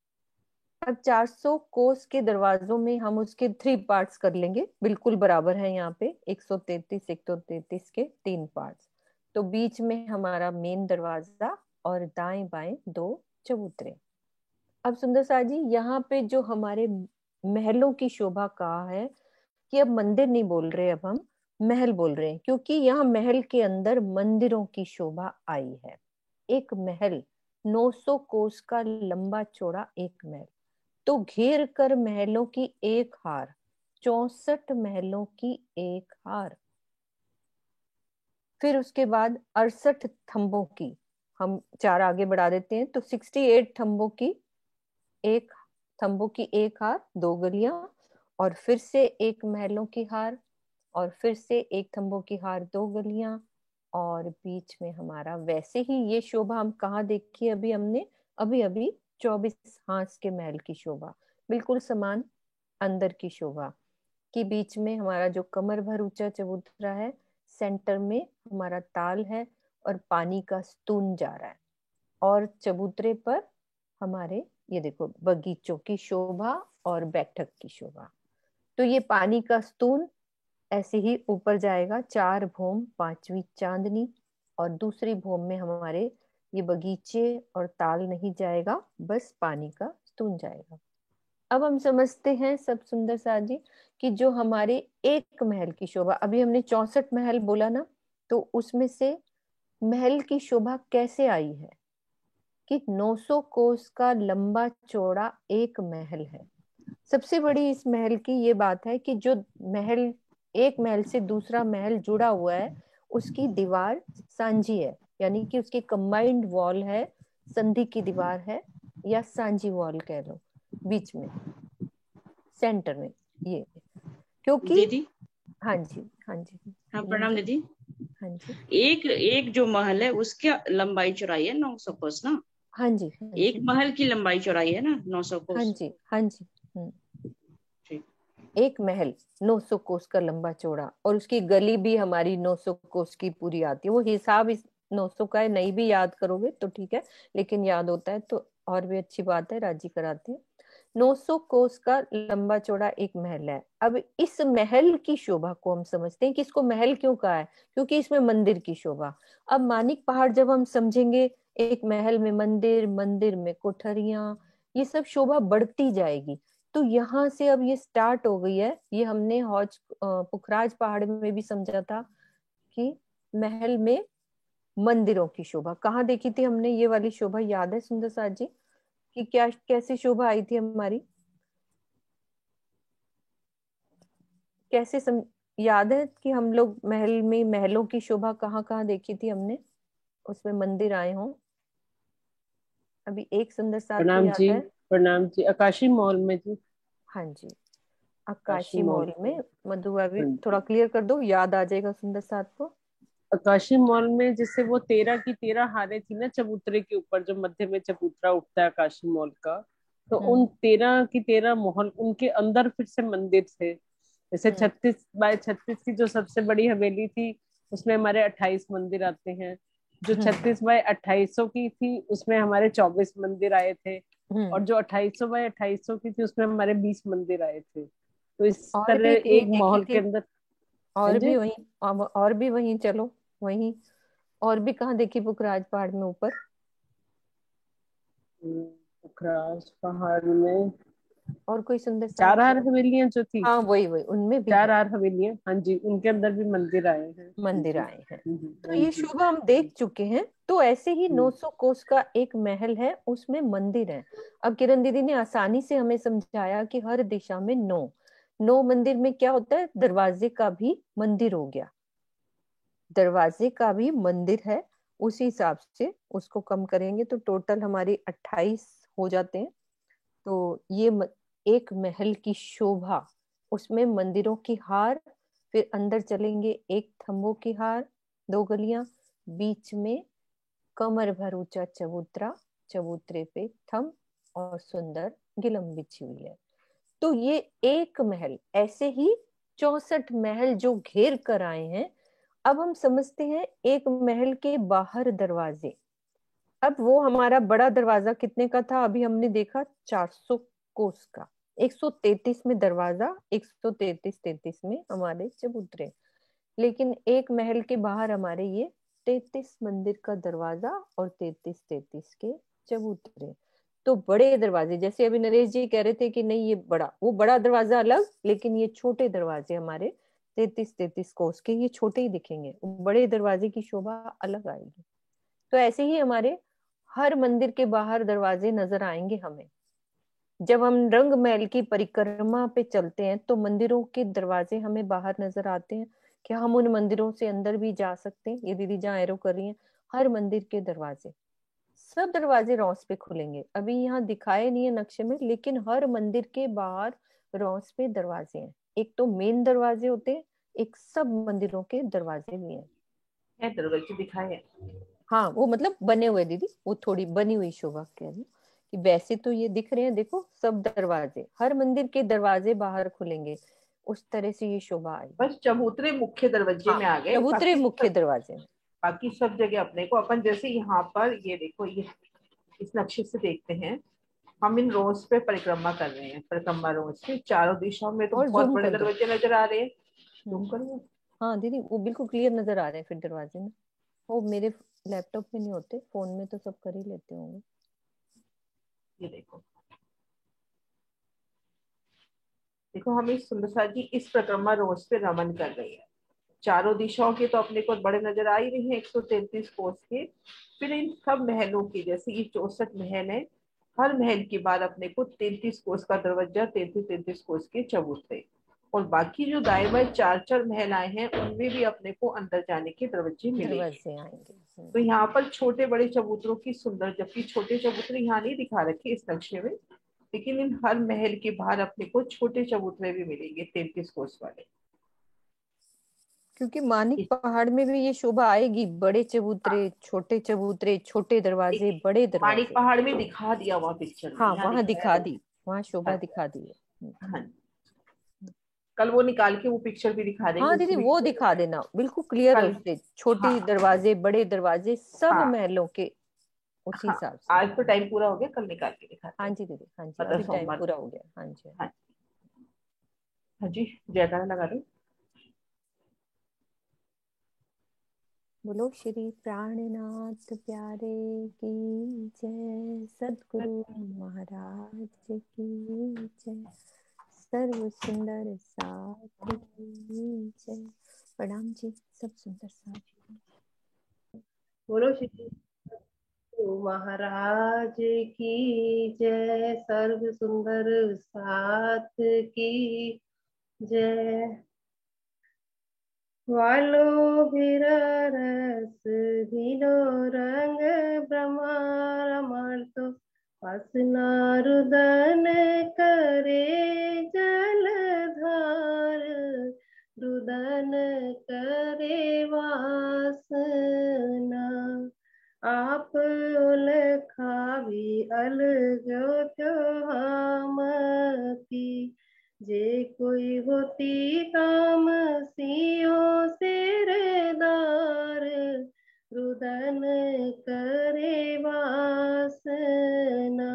अब 400 कोस के दरवाजों में हम उसके 3 पार्ट्स कर लेंगे, बिल्कुल बराबर है यहाँ पे 133 133 के 3 पार्ट्स। तो बीच में हमारा मेन दरवाजा और दाएं बाएं 2 चबूतरे। अब सुंदर सा जी यहाँ पे जो हमारे महलों की शोभा कहा है कि अब मंदिर नहीं बोल रहे, अब हम महल बोल रहे हैं, क्योंकि यहाँ महल के अंदर मंदिरों की शोभा आई है। एक महल 900 कोस का लंबा चौड़ा एक महल, तो घेर कर महलों की एक हार, 64 महलों की एक हार। फिर उसके बाद 68 थंबों की, हम 4 आगे बढ़ा देते हैं, तो 68 थंबों की एक, थंबों की एक हार 2 गलियां, और फिर से एक महलों की हार, और फिर से एक थंबों की हार 2 गलियां, और बीच में हमारा वैसे ही ये शोभा हम कहाँ देखी अभी हमने, अभी अभी 24 हांस के महल की शोभा, बिल्कुल समान अंदर की शोभा कि बीच में हमारा जो कमर भर ऊंचा चबूतरा है, सेंटर में हमारा ताल है और पानी का स्तून जा रहा है, और चबूतरे पर हमारे ये देखो बगीचों की शोभा और बैठक की शोभा। तो ये पानी का स्तून ऐसे ही ऊपर जाएगा, 4 भूम 5वीं चांदनी, और दूसरी भूम में हमारे ये बगीचे और ताल नहीं जाएगा, बस पानी का स्तून जाएगा। अब हम समझते हैं सब सुंदर सा जी कि जो हमारे एक महल की शोभा, अभी हमने 64 महल बोला ना, तो उसमें से महल की शोभा कैसे आई है कि 900 कोस का लंबा चौड़ा एक महल है। सबसे बड़ी इस महल की ये बात है कि जो महल, एक महल से दूसरा महल जुड़ा हुआ है, उसकी दीवार सांझी है, यानी कि उसकी कंबाइंड वॉल है, संधि की दीवार है, या सांझी वॉल कह लो, बीच में सेंटर में ये, क्योंकि दीदी। हाँ जी हाँ जी हाँ प्रणाम दीदी। हाँ जी एक एक जो महल है उसकी लंबाई चौड़ाई है 900 कोस ना? हाँ जी हाँ जी एक महल की लंबाई चौड़ाई है ना 900 हाँ कोस? जी हाँ जी। ठीक। एक महल 900 कोस का लंबा चौड़ा, और उसकी गली भी हमारी 900 कोस की पूरी आती है। वो हिसाब इस 900 का है, नहीं भी याद करोगे तो ठीक है, लेकिन याद होता है तो और भी अच्छी बात है, राजी कराते हैं। 900 कोस का लंबा चौड़ा एक महल है। अब इस महल की शोभा को हम समझते हैं कि इसको महल क्यों कहा है, क्योंकि इसमें मंदिर की शोभा। अब मानिक पहाड़ जब हम समझेंगे, एक महल में मंदिर, मंदिर में कोठरियां, ये सब शोभा बढ़ती जाएगी। तो यहाँ से अब ये स्टार्ट हो गई है। ये हमने हौज पुखराज पहाड़ में भी समझा था कि महल में मंदिरों की शोभा कहाँ देखी थी हमने, ये वाली शोभा याद है सुंदर साथ जी कि क्या कैसी शोभा आई थी हमारी, कैसे याद है कि हम लोग महल में महलों की शोभा कहाँ कहाँ देखी थी हमने, उसमें मंदिर आए हों। अभी एक सुंदर साथ को प्रणाम याद जी। है? प्रणाम जी, आकाशी मॉल में जी। हाँ जी, आकाशी आकाशी मॉल मॉल में। मधु अभी हाँ थोड़ा जी। क्लियर कर दो, याद आ जाएगा सुंदर साथ को। आकाशी मॉल में जैसे वो 13 की 13 हारे थी ना चबूतरे के ऊपर, जो मध्य में चबूतरा उठता है आकाशी मॉल का, तो उन 13 की 13 महल, उनके अंदर फिर से मंदिर थे। जैसे 36 बाय 36 की जो सबसे बड़ी हवेली थी, उसमें हमारे 28 मंदिर आते हैं। जो 36 बाय 2800 की थी, उसमें हमारे 24 मंदिर आए थे। और जो 2800 बाय 2800 की थी, उसमें हमारे 20 मंदिर आए थे। तो इस और तरह भी कहीं एक देखी महल के थी? अंदर। हाँ और जी। भी वहीं, और भी वहीं चलो, वहीं और भी कहाँ देखी पुखराज पहाड़ में ऊपर? पुखराज पहाड़ में और कोई सुंदर सा 4 हार हवेलियां जो थी, हाँ वही उनमें भी 4 है, हार हवेलियां, हाँ जी, उनके अंदर भी मंदिर आए हैं। मंदिर आए हैं। तो हाँ ये जी। शोभा हम देख चुके हैं। तो ऐसे ही 900 कोस का एक महल है, उसमें मंदिर है। अब किरण दीदी ने आसानी से हमें समझाया कि हर दिशा में 9 मंदिर में क्या होता है, दरवाजे का भी मंदिर हो गया, दरवाजे का भी मंदिर है। उसी हिसाब से उसको कम करेंगे तो टोटल हमारी 28 हो जाते हैं। तो ये एक महल की शोभा, उसमें मंदिरों की हार, फिर अंदर चलेंगे एक थंबों की हार, 2 गलियां, बीच में कमर भर ऊंचा चबूतरा, चबूतरे पे थंब और सुंदर गिलम बिछी हुई है। तो ये एक महल, ऐसे ही 64 महल जो घेर कर आए हैं। अब हम समझते हैं एक महल के बाहर दरवाजे। अब वो हमारा बड़ा दरवाजा कितने का था, अभी हमने देखा 400 कोस का, 133 में दरवाजा, 133 में हमारे चबूतरे। लेकिन एक महल के बाहर हमारे ये 33 मंदिर का दरवाजा और 33 के चबूतरे। तो बड़े दरवाजे, जैसे अभी नरेश जी कह रहे थे कि नहीं ये बड़ा, वो बड़ा दरवाजा अलग, लेकिन ये छोटे दरवाजे हमारे 33 कोस के, ये छोटे ही दिखेंगे, बड़े दरवाजे की शोभा अलग आएगी। तो ऐसे ही हमारे हर मंदिर के बाहर दरवाजे नजर आएंगे हमें। जब हम रंग महल की परिक्रमा पे चलते हैं तो मंदिरों के दरवाजे हमें बाहर नजर आते हैं। क्या हम उन मंदिरों से अंदर भी जा सकते हैं? ये दीदी जहाँ एरो कर रही हैं, हर मंदिर के दरवाजे, सब दरवाजे रौस पे खुलेंगे। अभी यहाँ दिखाए नहीं है नक्शे में, लेकिन हर मंदिर के बाहर रौस पे दरवाजे हैं। एक तो मेन दरवाजे होते हैं, एक सब मंदिरों के दरवाजे भी हैं। दरवाजे दिखाए हैं, हाँ वो मतलब बने हुए दीदी, वो थोड़ी बनी हुई शोभा कह रही हूँ कि वैसे तो ये दिख रहे हैं, देखो सब दरवाजे, हर मंदिर के दरवाजे बाहर खुलेंगे, उस तरह से ये शोभा आई। बस चबूतरे मुख्य दरवाजे हाँ में आ गए, चबूतरे मुख्य दरवाजे में। बाकी सब जगह अपने को अपन जैसे यहाँ पर ये देखो, ये इस नक्शे से देखते हैं, हम इन रोज पे परिक्रमा कर रहे हैं, परिक्रमा रोज पे चारों दिशाओं में तो और बहुत जूम बड़े कर दो, दरवाजे नजर आ रहे हैं। जूम करो। हाँ दीदी वो बिल्कुल क्लियर नजर आ रहे हैं फिर दरवाजे में। वो मेरे लैपटॉप में नहीं होते, फोन में तो सब कर ही लेते होंगे। ये देखो, देखो हम इस सुंदरसा जी इस परिक्रमा रोज पे रमन कर रही है। चारों दिशाओं के तो अपने को बड़े नजर आ ही रही है, 133 कोस के। फिर इन सब महलों की, जैसे ये 64 महल है, हर महल के बाद अपने को 33 कोस का दरवाजा, 33 कोस के चबूतरे, और बाकी जो दाएं 4 महल आए हैं उनमें भी अपने को अंदर जाने के दरवाजे मिलेंगे। आएंगे। तो यहाँ पर छोटे बड़े चबूतरों की सुंदर, जबकि छोटे चबूतरे यहाँ नहीं दिखा रखे इस नक्शे में, लेकिन इन हर महल के बाहर अपने को छोटे चबूतरे भी मिलेंगे 33 कोस वाले। क्योंकि मानिक पहाड़ में भी ये शोभा आएगी, बड़े चबूतरे, छोटे चबूतरे, छोटे दरवाजे, बड़े मानिक दरवाजे। पहाड़ में दिखा दिया वहाँ पिक्चर में, हाँ यहाँ वहां दिखाया दिखा नहीं। दी, वहां शोभा दिखा दी है। हाँ, कल वो निकाल के वो पिक्चर भी दिखा देंगे हाँ दीदी उसमें। वो दिखा देना बिल्कुल क्लियर कल, उससे, छोटे हाँ दरवाजे, बड़े दरवाजे, सब हाँ महलों के उसी हाँ, हिसाब से। आज तो टाइम पूरा हो गया, कल निकाल के दिखाते हाँ हैं। जी दीदी, हाँ जी मतलब अभी टाइम सोमवार। पूरा हो गया। हाँ जी हाँ हाँ जी, जयकारा लगा दो। बोलो श्री प्राणनाथ प्यारे की जय, सदगुरु महाराज की जय, सर्व सुंदर साथ की जय। प्रणाम जी, सब सुंदर साथ। बोलो श्री महाराज की जय, सर्व सुंदर साथ की जय। वालो रस भीलो रंग ब्रह्मारमण तो वासना रुदन करे जलधार, रुदन करे वासना। आप उलखावी अलगो त्योहामती, जे कोई होती काम सियो सिरदार, रुदन करे वासना।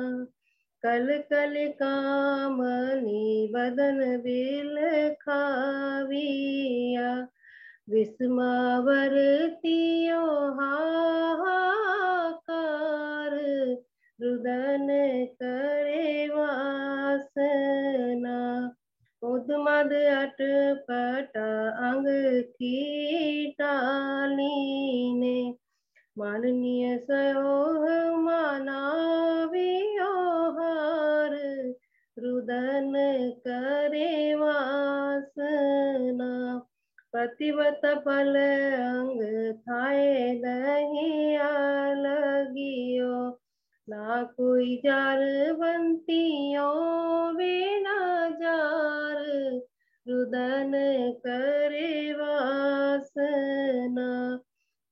कल कल कामनी बदन बिल खाविया, विस्मावरतियो हाहाकार, रुदन करे वासना। उद्मद अटपटा अंग की टालीने, माननीय सयोह मानावियो हार। रुदन करे वासना। प्रतिवत पल अंग थाए नहीं अलगियो, ना कोई जार बंतियों बिना जार। रुदन करे वासना।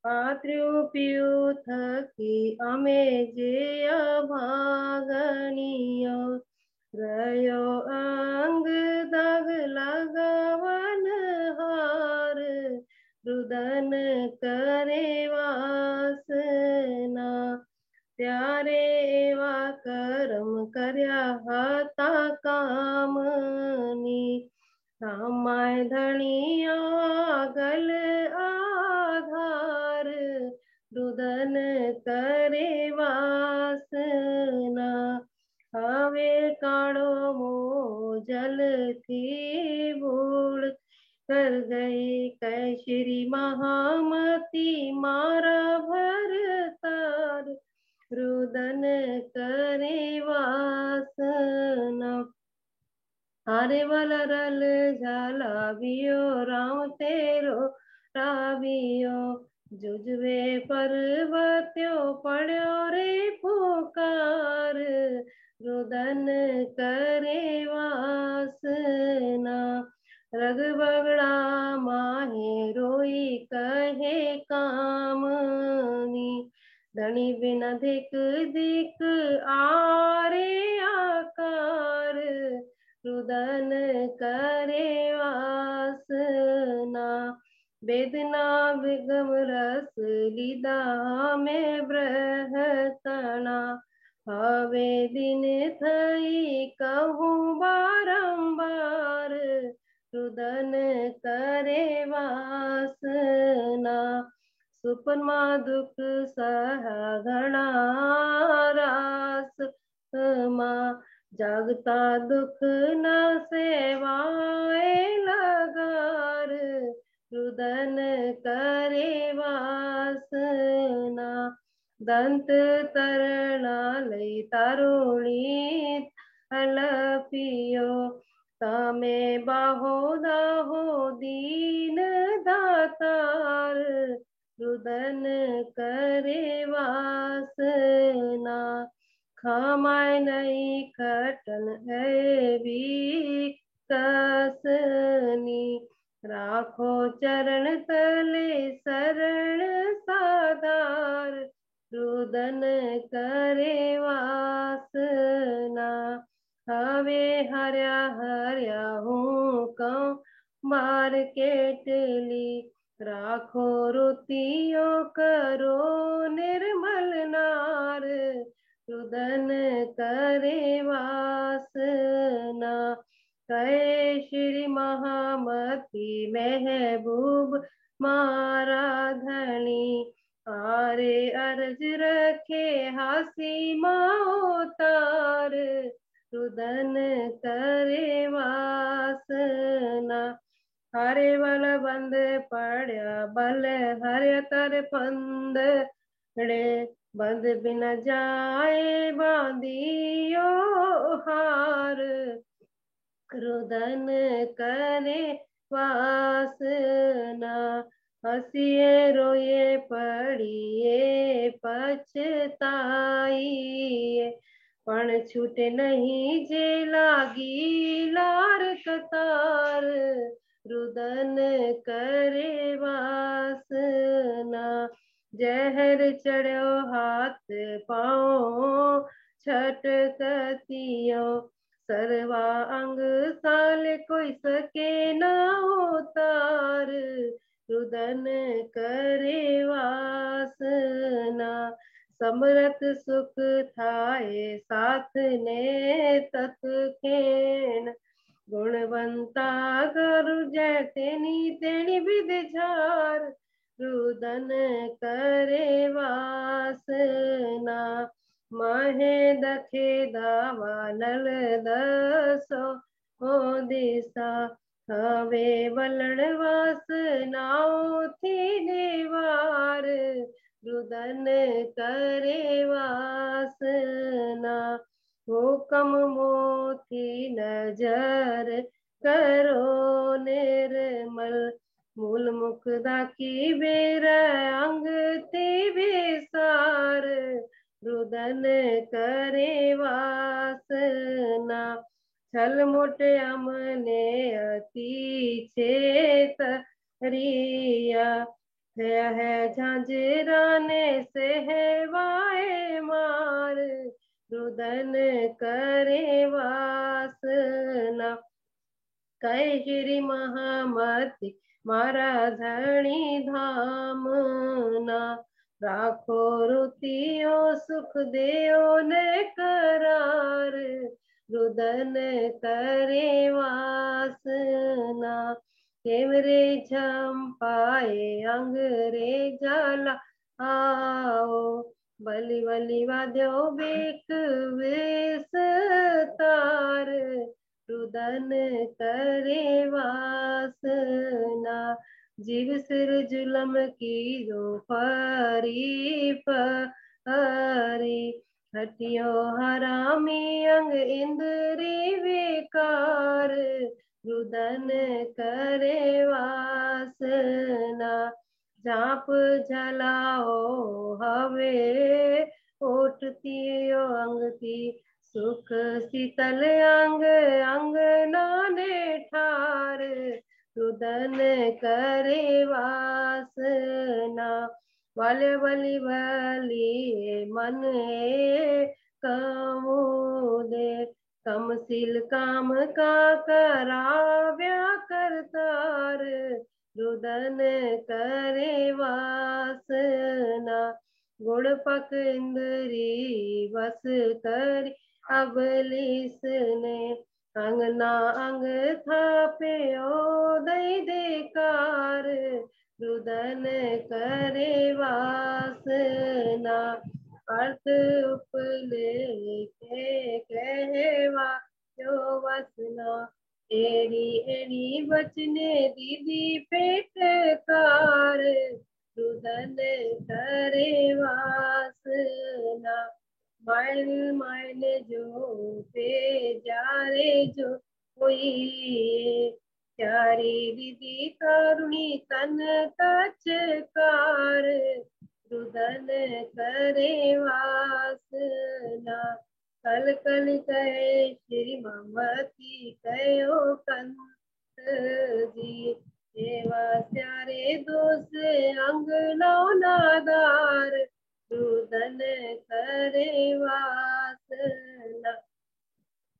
पात्र्यो पियो थकी अमे जे अभागनियो, रयो अंग दाग लगावन हार। रुदन करे वासना। त्यारे एवा करम कर्या हता कामनी, रामाय धनिया गल आधार। रुदन करे वासना। हवे काड़ो मोह जल थी भूल, कर गई कैश्री महामती मारा भरतार। रुदन करे वासना। हारे वाला रल झालावियो, राम तेरो रावियो, जुजवे पर्वत्यो पड़ो रे पुकार। रुदन करे वासना। रग बगड़ा माहे रोई कहे कामनी, धनी बिना धिक धिक आरे आकार। रुदन करे वासना। वेदना विगम रस लीदा में ब्रहतना, हवे दिन थई कहूँ बारंबार। रुदन करे वासना। सुपनमा दुख सहा घना रास मा, जागता दुख न सेवाए लगार। रुदन करे वासना। दंत तरणालय तारुणी अलपियो, तामे बाहो दाहो दीन दातार। रुदन करे वासना। खामाय नहीं खटन है भी कसनी, राखो चरण तले शरण साधार। रुदन करे वासना। हवे हर्या हर्या हूँ कौ मार केटली, राखो रुतियो करो निर्मल नार। रुदन करे वासना। कहे श्री महामती महबूब मारा धनी, आरे अर्ज रखे हासी माउतार। रुदन करे वासना। हरे बल बंद पड़ा बल हरे तर पंद रे, बंद बिन जाए बांधियो हार। रुदन करे वासना। हसिए रोए पड़िए पछताइए, पण छूटे नहीं जे लागी लार कतार। रुदन करे वासना। जहर चढ़ो हाथ पाँव छटकतियो, सर्वा अंग साल कोई सके ना उतार। रुदन करे वासना। समरथ सुख थाए साथ ने तत्खेन, गुणवंता गुरु जय तेनी तेनी विधि। रुदन करे वासना। माहे दखे दावा नल दसो ओ दिशा हवे वलण वासनाओ थी दीवार रुदन करे वासना हुकम मोती नजर करो निर्मल मूल मुक्ता की बेर अंग ते बेसार रुदन करे वासना छल मोटे अमने अति चेत रिया है झांझराने से है वाए मार रुदन करे वासना कै श्री महामती मारा धणी धाम ना राखो रुतियो सुख देओ ने करार रुदन करे वासना केवरे झंपाए अंग्रेजाला आओ बलि बलि वाद्यो बेक विस्तार रुदन करे वासना जीव सिर जुलम की जो परी परी हटियो हरामी अंग इंद्री विकार रुदन करे वासना झाप झलाओ हवे ओटतियो अंगती सुख शीतल अंग अंग नाने ठार रुदन करे वासना वाले बलि बलि मन कमुदे कमसिल काम का कराव्या करतार रुदन करे वासना गुण पक इंद्री बस करी अबलिस ने अंगना अंग थापे ओ दई देकार रुदन करे वासना अर्थ उपले के कहवा जो वसना एड़ी एड़ी बचने दीदी पेट कार रुदन करे वासना माइल माइल जो पे जारे जो कोई प्यारी दीदी करुणी तन तचकार रुदन करे वासना कल कल कहे श्री ममती कहो कंत जी सेवा स्यारे दोष अंग नादार रुदन करे वासना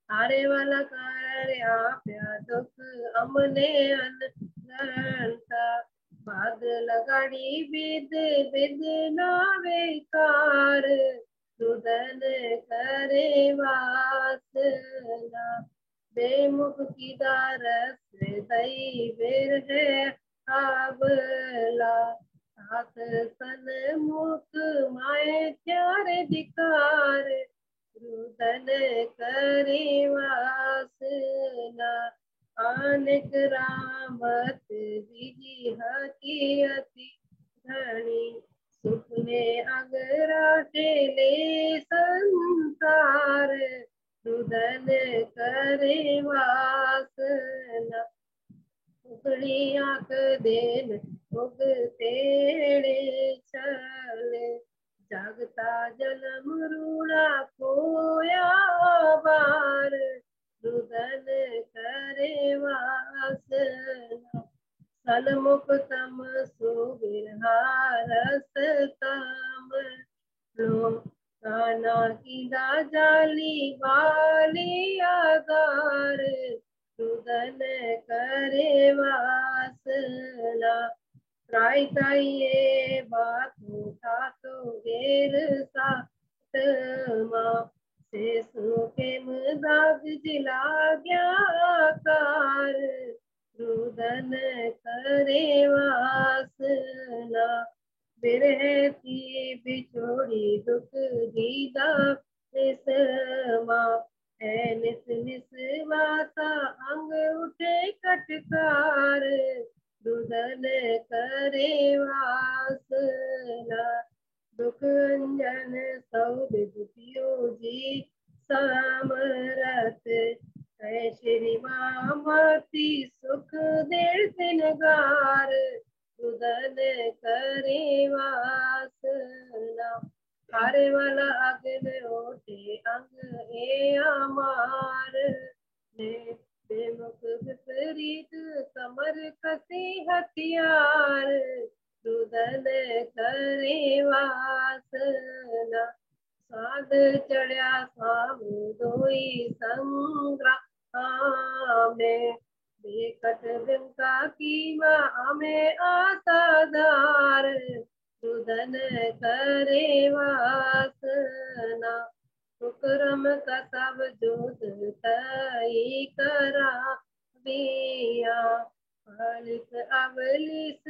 हारे वाला कारण आप्या दुख अमने अनगणता भाग लगाड़ी विद विद नावेकार रुदन करे वासना बेमुख की दारस दई बेर है आबला हाथ सन मुख माए प्यारे दिकार रुदन करे वासना अनेक रामत बीजी हकीयती धनी सुपने अगरा टेले संसार रुदन करे वासना उगड़ी आंख देन उग तेड़े चले जागता जन्म रूड़ा खोया बार रुदन करे वासना सलमुख तम सुबिरहारस तम लो काना की जाली वाली आगार रुदन करे वासना त्राई ताइये बातों तातो गेर सातमा से सुके मदाग जिला ज्ञाकार रुदन करे वासना बिरह थी बिछोड़ी दुख दीदा निसमा है निस निस वासा अंग उठे कटकार रुदन करे वासना दुख अंजन सौद दुखियो जी समरत है श्री मामती सुख देर दिनगार रुदन करे वासना हारे वाला अग्न ओटे अंग ए अमार ने बेमुख विपरीत कमर कसी हथियार रुदन करे वासना साध चढ़िया साम दोई संग्राम में बेकट बिंका की माँ में आसादार रुदन करे वासना कुकरम का सब जोत तई करा बिया फलित अवलिस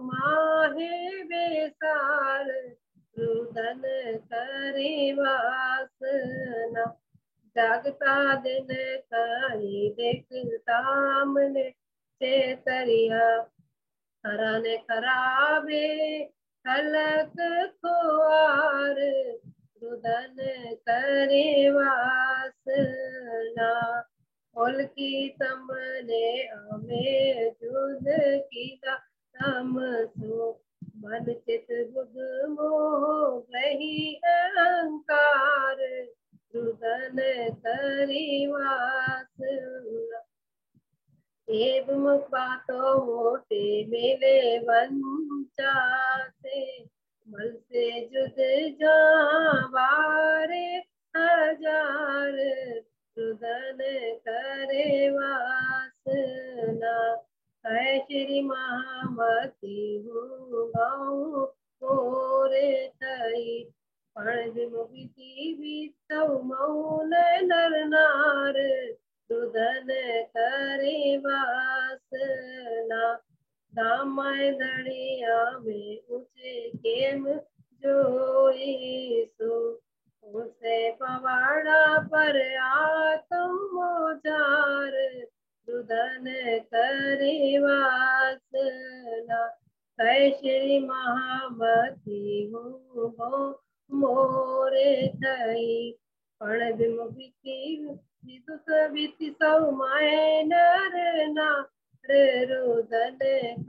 माहे बेसार रुदन करे वासना जागता दिन कई देखता मने चेतरिया हरा ने खराबे हलक खोआर रुदन करे वासना ओल की तमने अमे जुद की तम सो मन चित बुध मोह गही अहंकार रुदन करी वासना एव मुखबातो मोटे मेले वंचा से मल से जुद जावारे हजार रुदन करे वासना है श्री महामती हूँ गाँव मोरे थई पण विमुखी बीतौ मौन नर नार रुदन करे वासना दामाय दड़िया में ऊंचे केम जोई सो उसे पवाड़ा पर आत्म मोजार रुदन करे वासना कै श्री महामती हूँ मोरे थई पण विमुखी विदुष विति सौ माय नर नार रुदन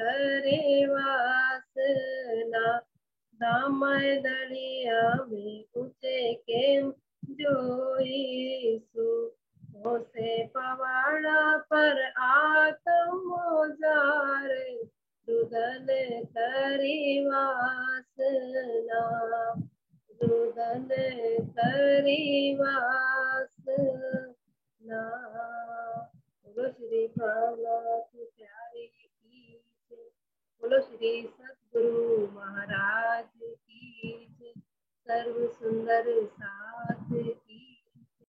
करे वासना दामाय दलिया में ऊंचे केम जोई सु से पवाड़ा पर आत्मोजार रुदन करी वासना रुदन करी वासना। बोलो श्री प्रहलाद प्यारे की जय। बोलो श्री सद्गुरु महाराज की जय। सर्व सुंदर साथ